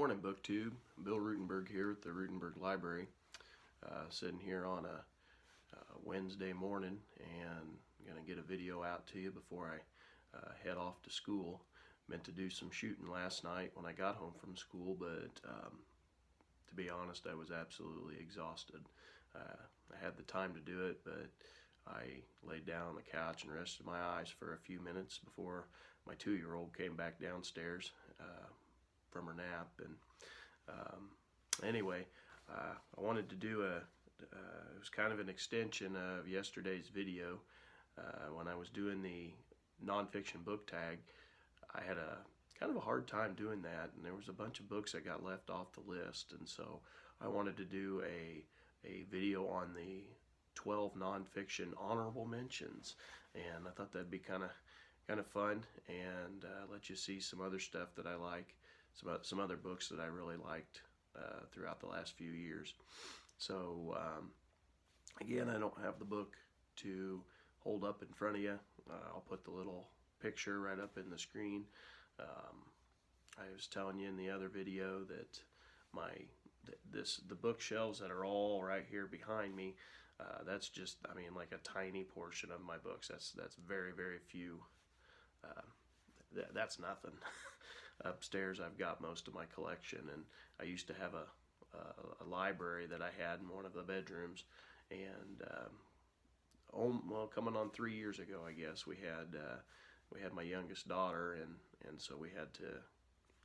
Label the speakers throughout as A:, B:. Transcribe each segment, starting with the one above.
A: morning, BookTube. Bill Ruttenberg here at the Ruttenberg Library, sitting here on a Wednesday morning, and I'm going to get a video out to you before I head off to school. Meant to do some shooting last night when I got home from school, but to be honest, I was absolutely exhausted. I had the time to do it, but I laid down on the couch and rested my eyes for a few minutes before my 2-year-old came back downstairs from her nap. And anyway, I wanted to do it was kind of an extension of yesterday's video. When I was doing the nonfiction book tag, I had a kind of a hard time doing that, and there was a bunch of books that got left off the list, and so I wanted to do a video on the 12 nonfiction honorable mentions, and I thought that'd be kind of fun, and let you see some other stuff that I like, some other books that I really liked throughout the last few years. So again, I don't have the book to hold up in front of you. I'll put the little picture right up in the screen. I was telling you in the other video that the bookshelves that are all right here behind me, that's just, I mean, like a tiny portion of my books. That's very, very few. That's nothing. Upstairs I've got most of my collection, and I used to have a library that I had in one of the bedrooms, and well, coming on 3 years ago, I guess, we had my youngest daughter, and so we had to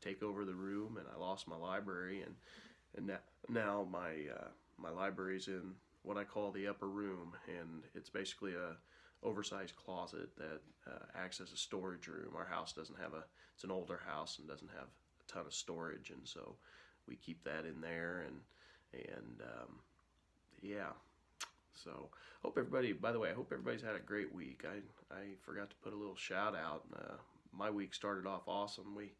A: take over the room, and I lost my library, and now my library's in what I call the upper room, and it's basically a oversized closet that acts as a storage room. Our house doesn't have it's an older house and doesn't have a ton of storage, and so we keep that in there, and yeah. So hope everybody, by the way, I hope everybody's had a great week. I forgot to put a little shout out. My week started off awesome. We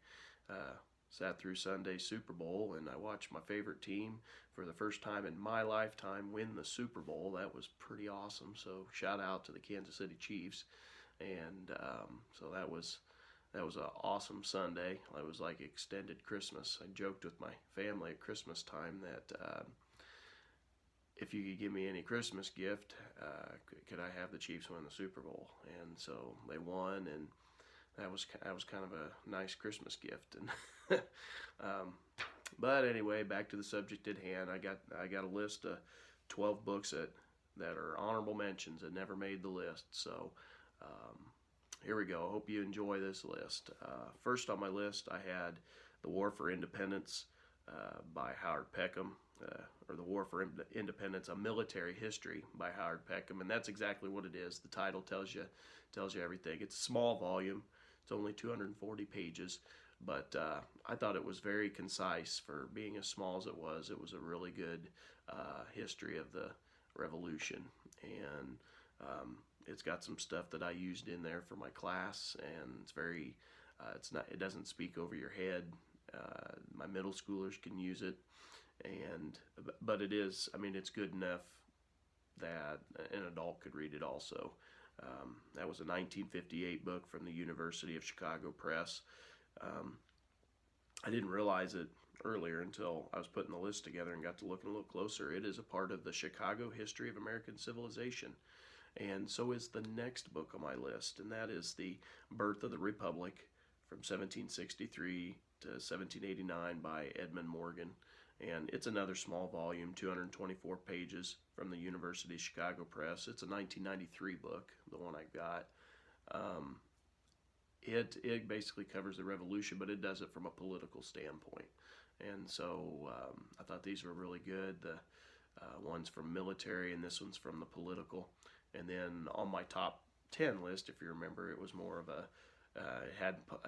A: sat through Sunday's Super Bowl, and I watched my favorite team for the first time in my lifetime win the Super Bowl. That was pretty awesome. So shout out to the Kansas City Chiefs. And so that was an awesome Sunday. It was like extended Christmas. I joked with my family at Christmas time that if you could give me any Christmas gift, could I have the Chiefs win the Super Bowl? And so they won, and that was kind of a nice Christmas gift. And but anyway, back to the subject at hand. I got a list of 12 books that are honorable mentions that never made the list. So here we go. I hope you enjoy this list. First on my list, I had The War for Independence by Howard Peckham, or The War for Independence: A Military History by Howard Peckham, and that's exactly what it is. The title tells you everything. It's a small volume. It's only 240 pages, but I thought it was very concise for being as small as it was. It was a really good history of the Revolution, and it's got some stuff that I used in there for my class, and it's very it doesn't speak over your head. My middle schoolers can use it, but it is, I mean, it's good enough that an adult could read it also. That was a 1958 book from the University of Chicago Press. I didn't realize it earlier until I was putting the list together and got to looking a little closer. It is a part of the Chicago History of American Civilization, and so is the next book on my list, and that is The Birth of the Republic from 1763 to 1789 by Edmund Morgan. And it's another small volume, 224 pages, from the University of Chicago Press. It's a 1993 book, the one I got. It basically covers the Revolution, but it does it from a political standpoint. And so I thought these were really good. The one's from military, and this one's from the political. And then on my top 10 list, if you remember, it was more of a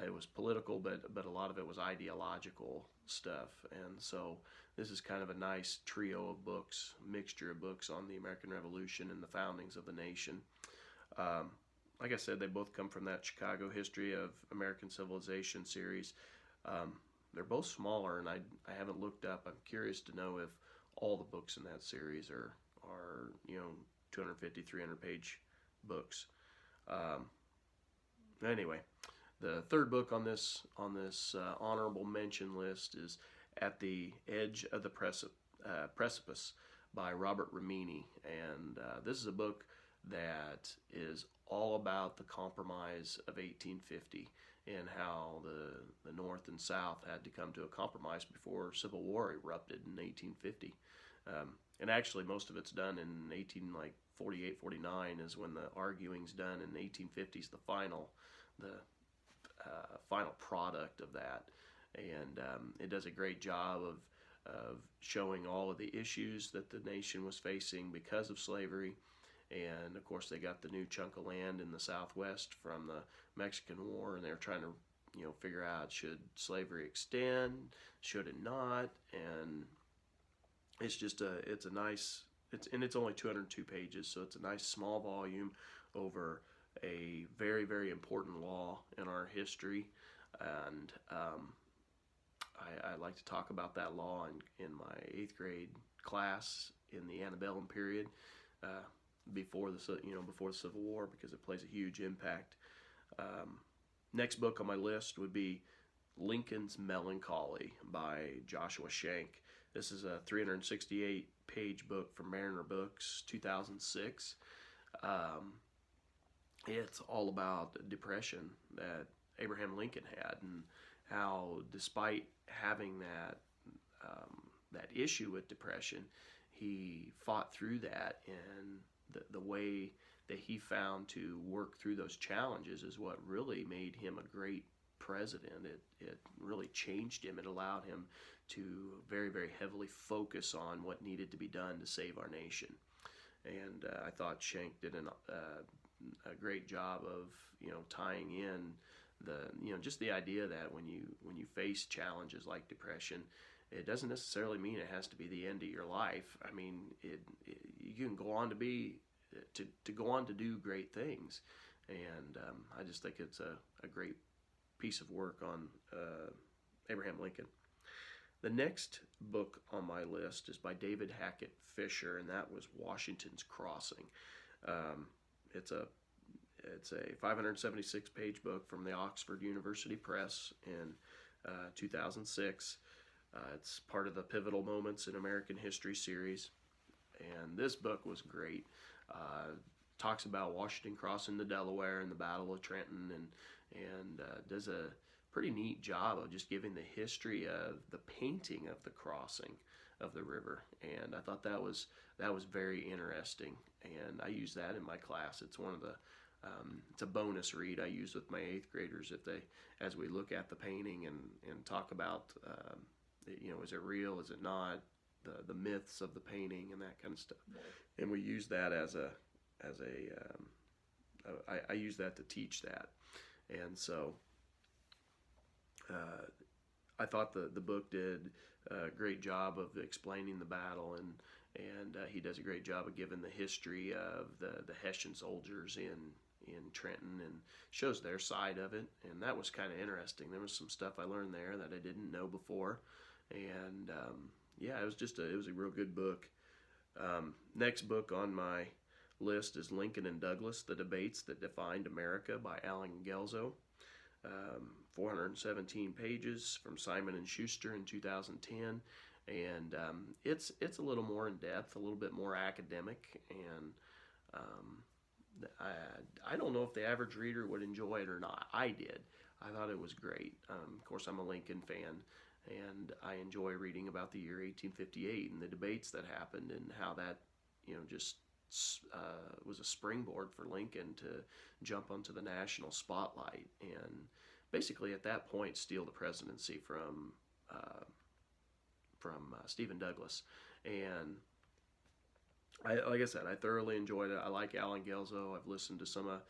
A: it was political, but a lot of it was ideological stuff, and so this is kind of a nice trio of books, mixture of books on the American Revolution and the foundings of the nation. Like I said, they both come from that Chicago History of American Civilization series. They're both smaller, and I haven't looked up. I'm curious to know if all the books in that series are 250, 300 page books. Anyway, the third book on this honorable mention list is At the Edge of the Precipice by Robert Remini. And this is a book that is all about the compromise of 1850 and how the North and South had to come to a compromise before Civil War erupted in 1850. And actually, most of it's done in 1848, 49 is when the arguing's done, and 1850 is the final product of that. And it does a great job of showing all of the issues that the nation was facing because of slavery. And of course, they got the new chunk of land in the Southwest from the Mexican War, and they're trying to, figure out, should slavery extend, should it not? And it's just it's only 202 pages, so it's a nice small volume over a very, very important law in our history. And I like to talk about that law in my 8th grade class in the antebellum period, before the Civil War, because it plays a huge impact. Next book on my list would be Lincoln's Melancholy by Joshua Schenck. This is a 368-page book from Mariner Books, 2006. It's all about the depression that Abraham Lincoln had, and how, despite having that issue with depression, he fought through that, and the way that he found to work through those challenges is what really made him a great president. It really changed him. It allowed him to very, very heavily focus on what needed to be done to save our nation. And I thought Schenck did a great job of tying in just the idea that when you face challenges like depression, it doesn't necessarily mean it has to be the end of your life. I mean, you can go on to go on to do great things, and I just think it's a great piece of work on Abraham Lincoln. The next book on my list is by David Hackett Fisher, and that was Washington's Crossing. It's a 576-page book from the Oxford University Press in 2006. It's part of the Pivotal Moments in American History series, and this book was great. Talks about Washington crossing the Delaware and the Battle of Trenton, and does a pretty neat job of just giving the history of the painting of the crossing of the river. And I thought that was very interesting, and I use that in my class. It's one of the it's a bonus read I use with my 8th graders as we look at the painting and talk about is it real, is it not, the myths of the painting and that kind of stuff. And we use that I use that to teach that. And so I thought the book did a great job of explaining the battle, and he does a great job of giving the history of the Hessian soldiers in Trenton, and shows their side of it. And that was kind of interesting. There was some stuff I learned there that I didn't know before, and it was a real good book. Next book on my list is Lincoln and Douglas: The Debates That Defined America by Alan Gelzo. 417 pages from Simon & Schuster in 2010, and it's a little more in depth, a little bit more academic, and I don't know if the average reader would enjoy it or not. I did. I thought it was great. Of course, I'm a Lincoln fan, and I enjoy reading about the year 1858 and the debates that happened, and how that just was a springboard for Lincoln to jump onto the national spotlight and basically at that point steal the presidency from Stephen Douglas. And like I said, I thoroughly enjoyed it. I like Alan Gelzo. I've listened to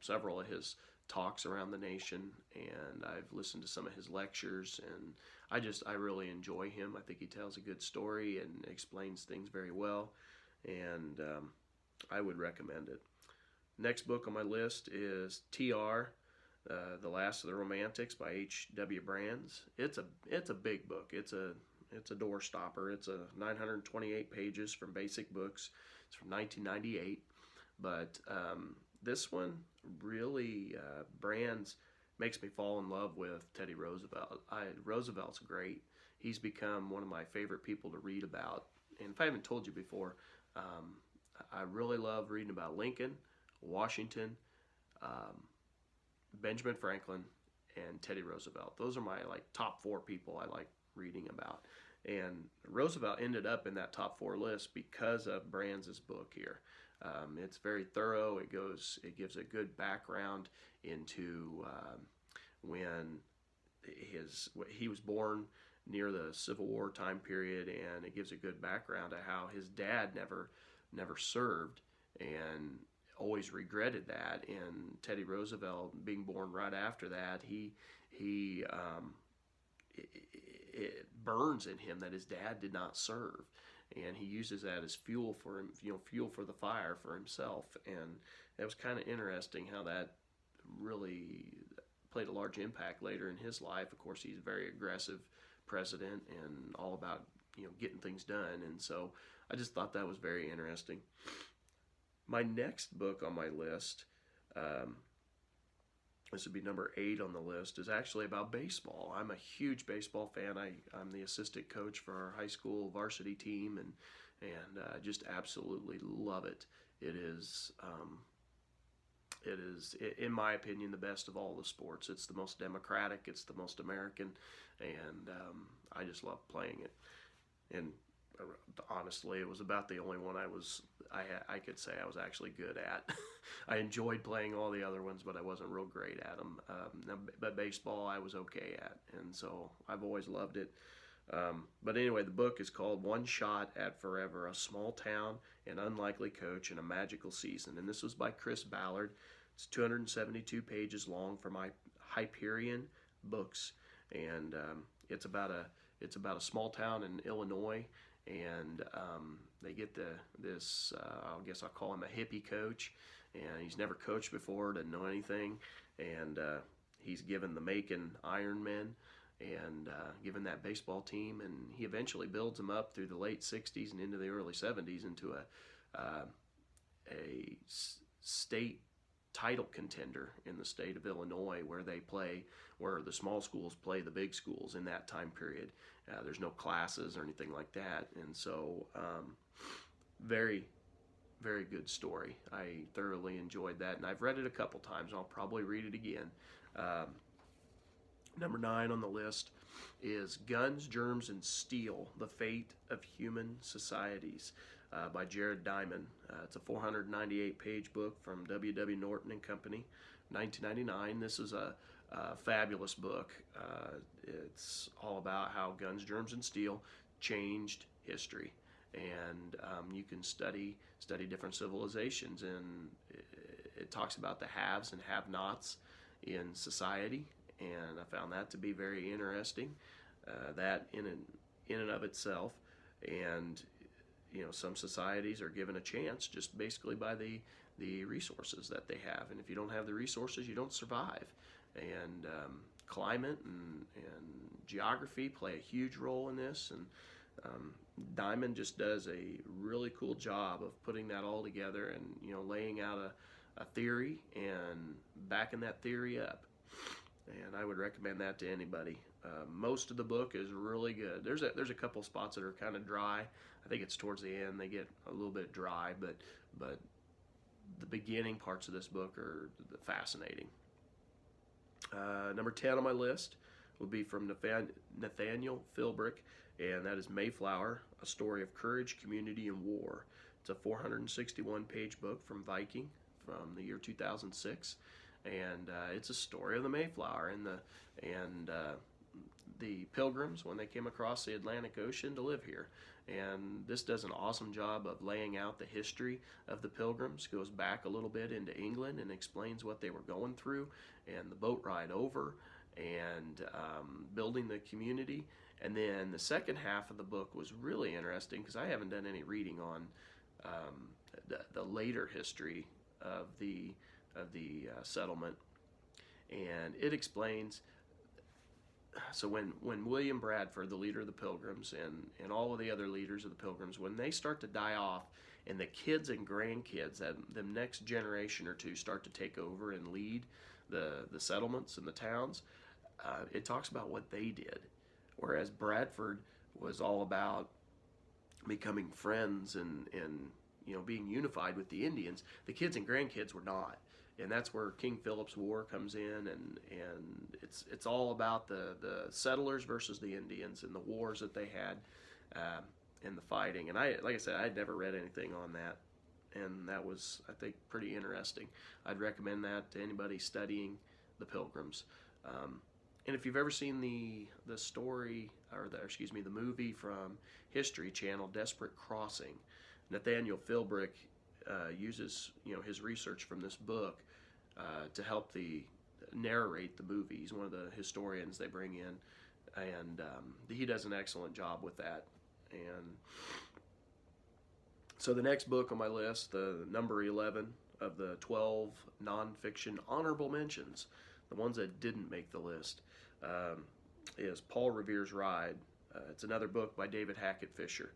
A: several of his talks around the nation, and I've listened to some of his lectures, and I really enjoy him. I think he tells a good story and explains things very well, and I would recommend it. Next book on my list is T.R., The Last of the Romantics by H.W. Brands. It's a big book. It's a door stopper. It's 928 pages from Basic Books. It's from 1998. But this one really, Brands makes me fall in love with Teddy Roosevelt. Roosevelt's great. he's become one of my favorite people to read about. And if I haven't told you before, I really love reading about Lincoln, Washington, um, Benjamin Franklin, and Teddy Roosevelt. Those are my top four people I like reading about. And Roosevelt ended up in that top four list because of Brands' book here. It's very thorough. It gives a good background into when he was born near the Civil War time period, and it gives a good background to how his dad never served and always regretted that. And Teddy Roosevelt being born right after that, it burns in him that his dad did not serve, and he uses that as fuel for him, fuel for the fire for himself. And it was kind of interesting how that really played a large impact later in his life. Of course, he's a very aggressive president and all about getting things done, and so I just thought that was very interesting. My next book on my list, this would be number 8 on the list, is actually about baseball. I'm a huge baseball fan. I'm the assistant coach for our high school varsity team, and just absolutely love it. It is, in my opinion, the best of all the sports. It's the most democratic. It's the most American, and I just love playing it. And honestly, it was about the only one I could say I was actually good at. I enjoyed playing all the other ones, but I wasn't real great at them. But baseball, I was okay at, and so I've always loved it. But anyway, the book is called One Shot at Forever, A Small Town, an Unlikely Coach, and a Magical Season. And this was by Chris Ballard. It's 272 pages long for my Hyperion Books, and it's about a small town in Illinois, and they get this I guess I'll call him a hippie coach, and he's never coached before, doesn't know anything, and he's given the Macon Ironmen and given that baseball team, and he eventually builds them up through the late 60s and into the early 70s into a state title contender in the state of Illinois, where the small schools play the big schools in that time period. There's no classes or anything like that, and so very, very good story. I thoroughly enjoyed that, and I've read it a couple times. I'll probably read it again. Number 9 on the list is Guns, Germs, and Steel, The Fate of Human Societies by Jared Diamond. It's a 498-page book from W.W. Norton and Company, 1999. This is a fabulous book. It's all about how Guns, Germs, and Steel changed history. And you can study different civilizations, and it talks about the haves and have-nots in society, and I found that to be very interesting, that in and of itself. And some societies are given a chance just basically by the resources that they have, and if you don't have the resources, you don't survive. And climate and geography play a huge role in this, and Diamond just does a really cool job of putting that all together and laying out a theory and backing that theory up. And I would recommend that to anybody. Most of the book is really good. There's a couple spots that are kind of dry. I think it's towards the end they get a little bit dry, but the beginning parts of this book are fascinating. Number 10 on my list will be from Nathaniel Philbrick, and that is Mayflower, A Story of Courage, Community, and War. It's a 461-page book from Viking from the year 2006. And it's a story of the Mayflower and the Pilgrims when they came across the Atlantic Ocean to live here. And this does an awesome job of laying out the history of the Pilgrims, goes back a little bit into England and explains what they were going through and the boat ride over and building the community. And then the second half of the book was really interesting because I haven't done any reading on the later history of the settlement, and it explains. So when William Bradford, the leader of the Pilgrims, and all of the other leaders of the Pilgrims, when they start to die off, and the kids and grandkids, the next generation or two, start to take over and lead the settlements and the towns, it talks about what they did. whereas Bradford was all about becoming friends and being unified with the Indians. The kids and grandkids were not, and that's where King Philip's War comes in, and it's all about the settlers versus the Indians and the wars that they had, and the fighting. And like I said, I'd never read anything on that, and that was, I think, pretty interesting. I'd recommend that to anybody studying the Pilgrims. And if you've ever seen the story, or the movie from History Channel, Desperate Crossing, Nathaniel Philbrick uses his research from this book to help narrate the movie. He's one of the historians they bring in, and he does an excellent job with that. And so the next book on my list, the number 11 of the 12 nonfiction honorable mentions, the ones that didn't make the list, is Paul Revere's Ride. It's another book by David Hackett Fisher,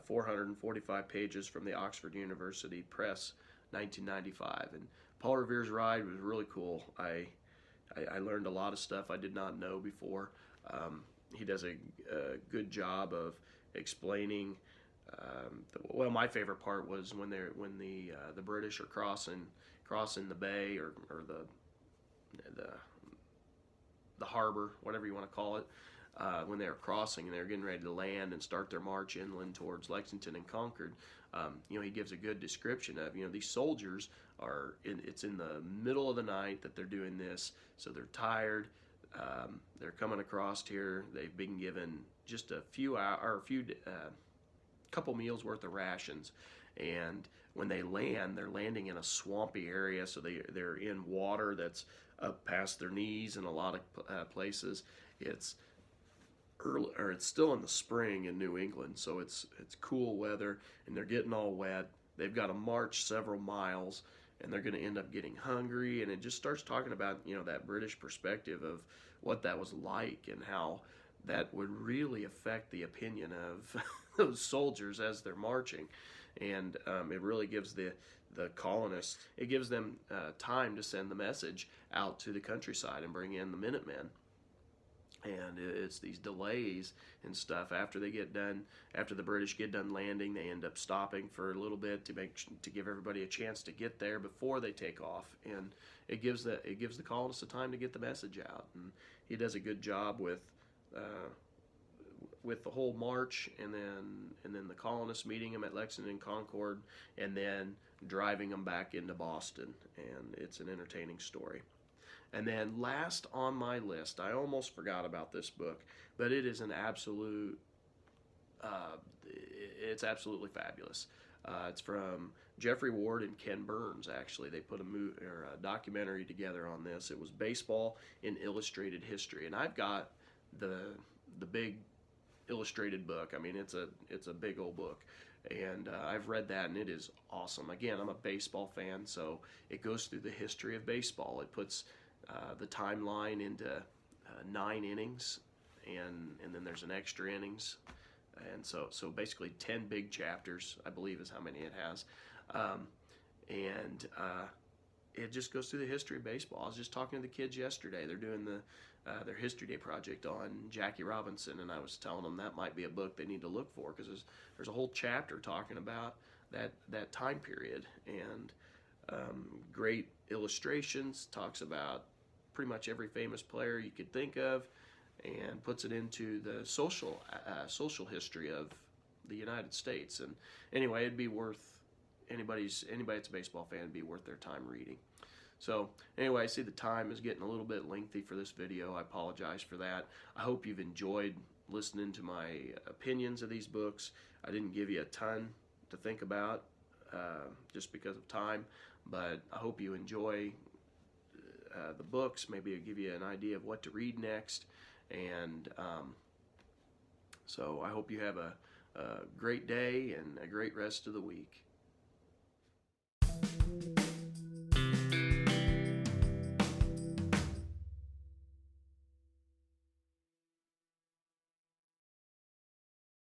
A: 445 pages from the Oxford University Press, 1995. And Paul Revere's Ride was really cool. I learned a lot of stuff I did not know before. He does a good job of explaining. Well, my favorite part was when the British are crossing the bay or the harbor, whatever you want to call it, when they were crossing and they were getting ready to land and start their march inland towards Lexington and Concord. He gives a good description of, these soldiers it's in the middle of the night that they're doing this, so they're tired. They're coming across here. They've been given just a couple meals worth of rations, and when they land, they're landing in a swampy area, so they're in water that's up past their knees in a lot of places. It's still in the spring in New England, so it's cool weather, and they're getting all wet. They've got to march several miles, and they're going to end up getting hungry. And it just starts talking about that British perspective of what that was like and how that would really affect the opinion of those soldiers as they're marching. And it really gives the colonists, it gives them time to send the message out to the countryside and bring in the Minutemen. And it's these delays and stuff after the British get done landing. They end up stopping for a little bit to give everybody a chance to get there before they take off, and it gives the colonists a time to get the message out. And he does a good job with the whole march, and then the colonists meeting him at Lexington and Concord, and then driving them back into Boston. And it's an entertaining story. And then last on my list, I almost forgot about this book, but it is it's absolutely fabulous. It's from Jeffrey Ward and Ken Burns, actually. They put a documentary together on this. It was Baseball in Illustrated History. And I've got the big illustrated book. I mean, it's a big old book. And I've read that, and it is awesome. Again, I'm a baseball fan, so it goes through the history of baseball. It puts the timeline into 9 innings, and then there's an extra innings, and so basically 10 big chapters, I believe, is how many it has, and it just goes through the history of baseball. I was just talking to the kids yesterday. They're doing their History Day project on Jackie Robinson, and I was telling them that might be a book they need to look for, because there's a whole chapter talking about that time period, and great illustrations, talks about pretty much every famous player you could think of, and puts it into the social history of the United States. And anyway, it'd be worth anybody that's a baseball fan, it'd be worth their time reading. So anyway, I see the time is getting a little bit lengthy for this video. I apologize for that. I hope you've enjoyed listening to my opinions of these books. I didn't give you a ton to think about just because of time, but I hope you enjoy the books. Maybe it'll give you an idea of what to read next. And so I hope you have a great day and a great rest of the week.